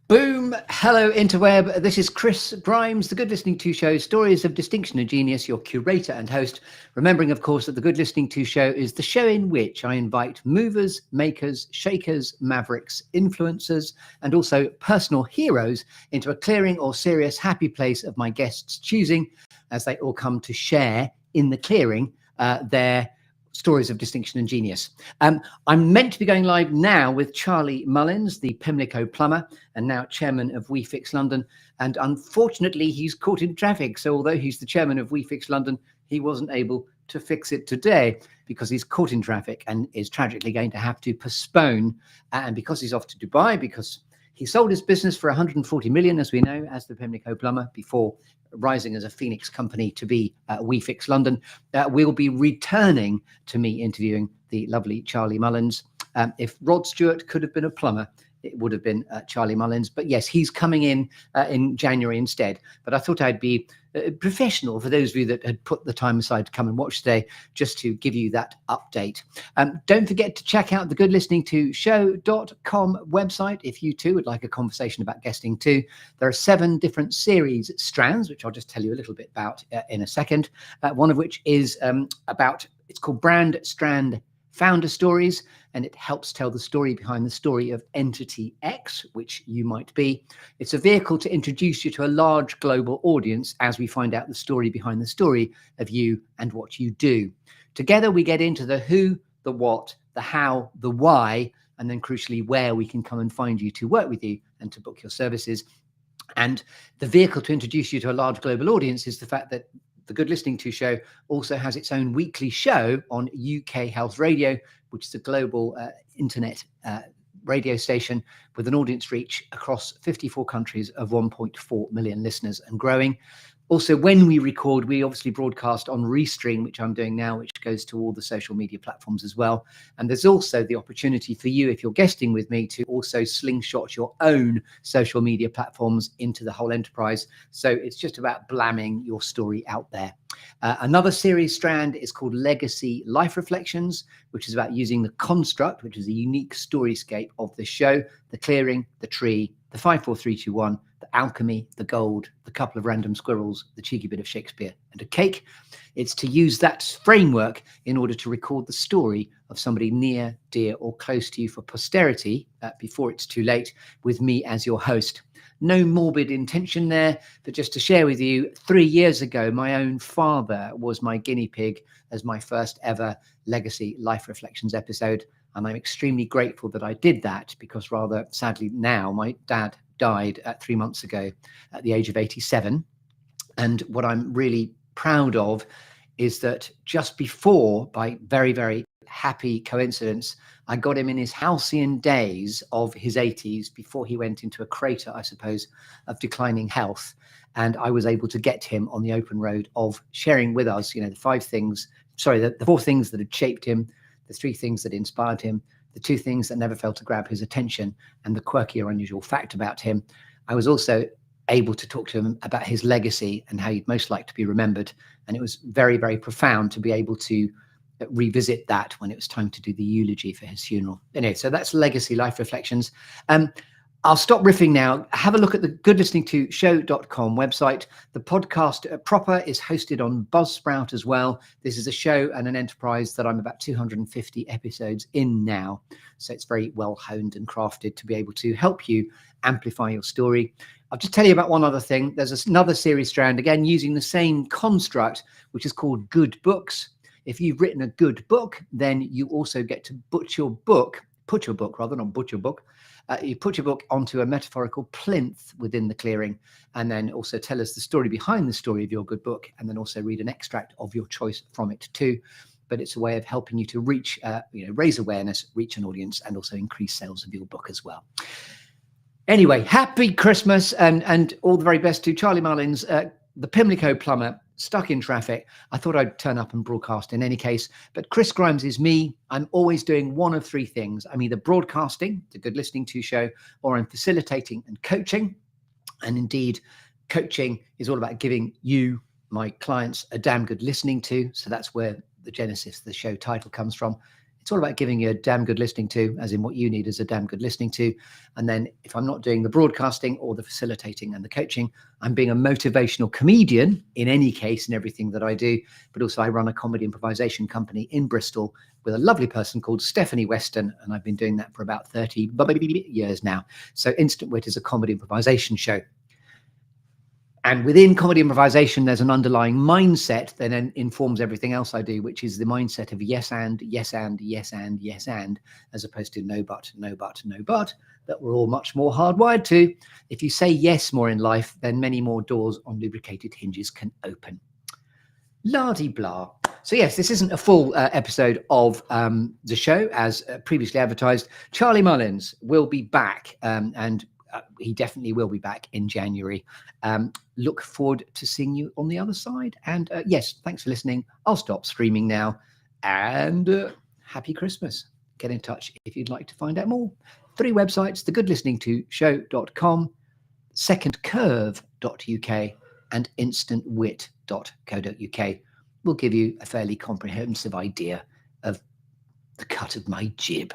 Boom! Hello, interweb. This is Chris Grimes, the Good Listening To Show, Stories of Distinction and Genius, your curator and host. Remembering, of course, that the Good Listening To Show is the show in which I invite movers, makers, shakers, mavericks, influencers, and also personal heroes into a clearing or serious happy place of my guests' choosing, as they all come to share in the clearing their stories of distinction and genius. I'm meant to be going live now with Charlie Mullins, the Pimlico plumber and now chairman of WeFix London. And unfortunately, he's caught in traffic. So although he's the chairman of WeFix London, he wasn't able to fix it today because he's caught in traffic and is tragically going to have to postpone. And because he's off to Dubai, because he sold his business for 140 million, as we know, as the Pimlico plumber before rising as a Phoenix company to be WeFix London, we'll be returning to me interviewing the lovely Charlie Mullins. If Rod Stewart could have been a plumber, it would have been Charlie Mullins. But yes, he's coming in January instead. But I thought I'd be professional for those of you that had put the time aside to come and watch today, just to give you that update. Don't forget to check out the goodlisteningtoshow.com website if you too would like a conversation about guesting too. There are 7 different series strands, which I'll just tell you a little bit about in a second. One of which is it's called Brand Strand Founder Stories, and it helps tell the story behind the story of Entity X, which you might be. It's a vehicle to introduce you to a large global audience as we find out the story behind the story of you and what you do. Together, we get into the who, the what, the how, the why, and then crucially, where we can come and find you to work with you and to book your services. And the vehicle to introduce you to a large global audience is the fact that the Good Listening To Show also has its own weekly show on UK Health Radio, which is a global internet radio station with an audience reach across 54 countries of 1.4 million listeners and growing. Also, when we record, we obviously broadcast on Restream, which I'm doing now, which goes to all the social media platforms as well. And there's also the opportunity for you, if you're guesting with me, to also slingshot your own social media platforms into the whole enterprise. So it's just about blamming your story out there. Another series strand is called Legacy Life Reflections, which is about using the construct, which is a unique storyscape of the show, the clearing, the tree, the 5, 4, 3, 2, 1, the alchemy, the gold, the couple of random squirrels, the cheeky bit of Shakespeare, and a cake. It's to use that framework in order to record the story of somebody near, dear, or close to you for posterity before it's too late, with me as your host. No morbid intention there, but just to share with you, 3 years ago, my own father was my guinea pig as my first ever Legacy Life Reflections episode. And I'm extremely grateful that I did that, because rather sadly now, my dad died 3 months ago at the age of 87. And what I'm really proud of is that just before, by very, very happy coincidence, I got him in his halcyon days of his 80s before he went into a crater, I suppose, of declining health. And I was able to get him on the open road of sharing with us, the 4 things that had shaped him, the 3 things that inspired him, the 2 things that never failed to grab his attention, and the quirky or unusual fact about him. I was also able to talk to him about his legacy and how he'd most like to be remembered. And it was very, very profound to be able to revisit that when it was time to do the eulogy for his funeral. Anyway, so that's Legacy Life Reflections. I'll stop riffing now. Have a look at the goodlisteningtoshow.com website. The podcast proper is hosted on Buzzsprout as well. This is a show and an enterprise that I'm about 250 episodes in now. So it's very well honed and crafted to be able to help you amplify your story. I'll just tell you about one other thing. There's another series strand, again, using the same construct, which is called Good Books. If you've written a good book, then you also get to put your book onto a metaphorical plinth within the clearing, and then also tell us the story behind the story of your good book, and then also read an extract of your choice from it too. But it's a way of helping you to reach, raise awareness, reach an audience, and also increase sales of your book as well. Anyway, happy Christmas and all the very best to Charlie Mullins, the Pimlico plumber, stuck in traffic. I thought I'd turn up and broadcast in any case, but Chris Grimes is me. I'm always doing one of 3 things. I'm either broadcasting, the Good Listening To Show, or I'm facilitating and coaching. And indeed, coaching is all about giving you, my clients, a damn good listening to. So that's where the genesis of the show title comes from. It's all about giving you a damn good listening to, as in what you need is a damn good listening to. And then if I'm not doing the broadcasting or the facilitating and the coaching, I'm being a motivational comedian in any case in everything that I do. But also I run a comedy improvisation company in Bristol with a lovely person called Stephanie Weston. And I've been doing that for about 30 years now. So Instant Wit is a comedy improvisation show. And within comedy improvisation, there's an underlying mindset that then informs everything else I do, which is the mindset of yes and, yes and, yes and, yes and, as opposed to no but, no but, no but, that we're all much more hardwired to. If you say yes more in life, then many more doors on lubricated hinges can open. La-di-blah. So yes, this isn't a full episode of the show as previously advertised. Charlie Mullins will be back and he definitely will be back in January. Look forward to seeing you on the other side. And yes, thanks for listening. I'll stop streaming now. And happy Christmas. Get in touch if you'd like to find out more. 3 websites, thegoodlisteningtoshow.com, secondcurve.uk, and instantwit.co.uk. Will give you a fairly comprehensive idea of the cut of my jib.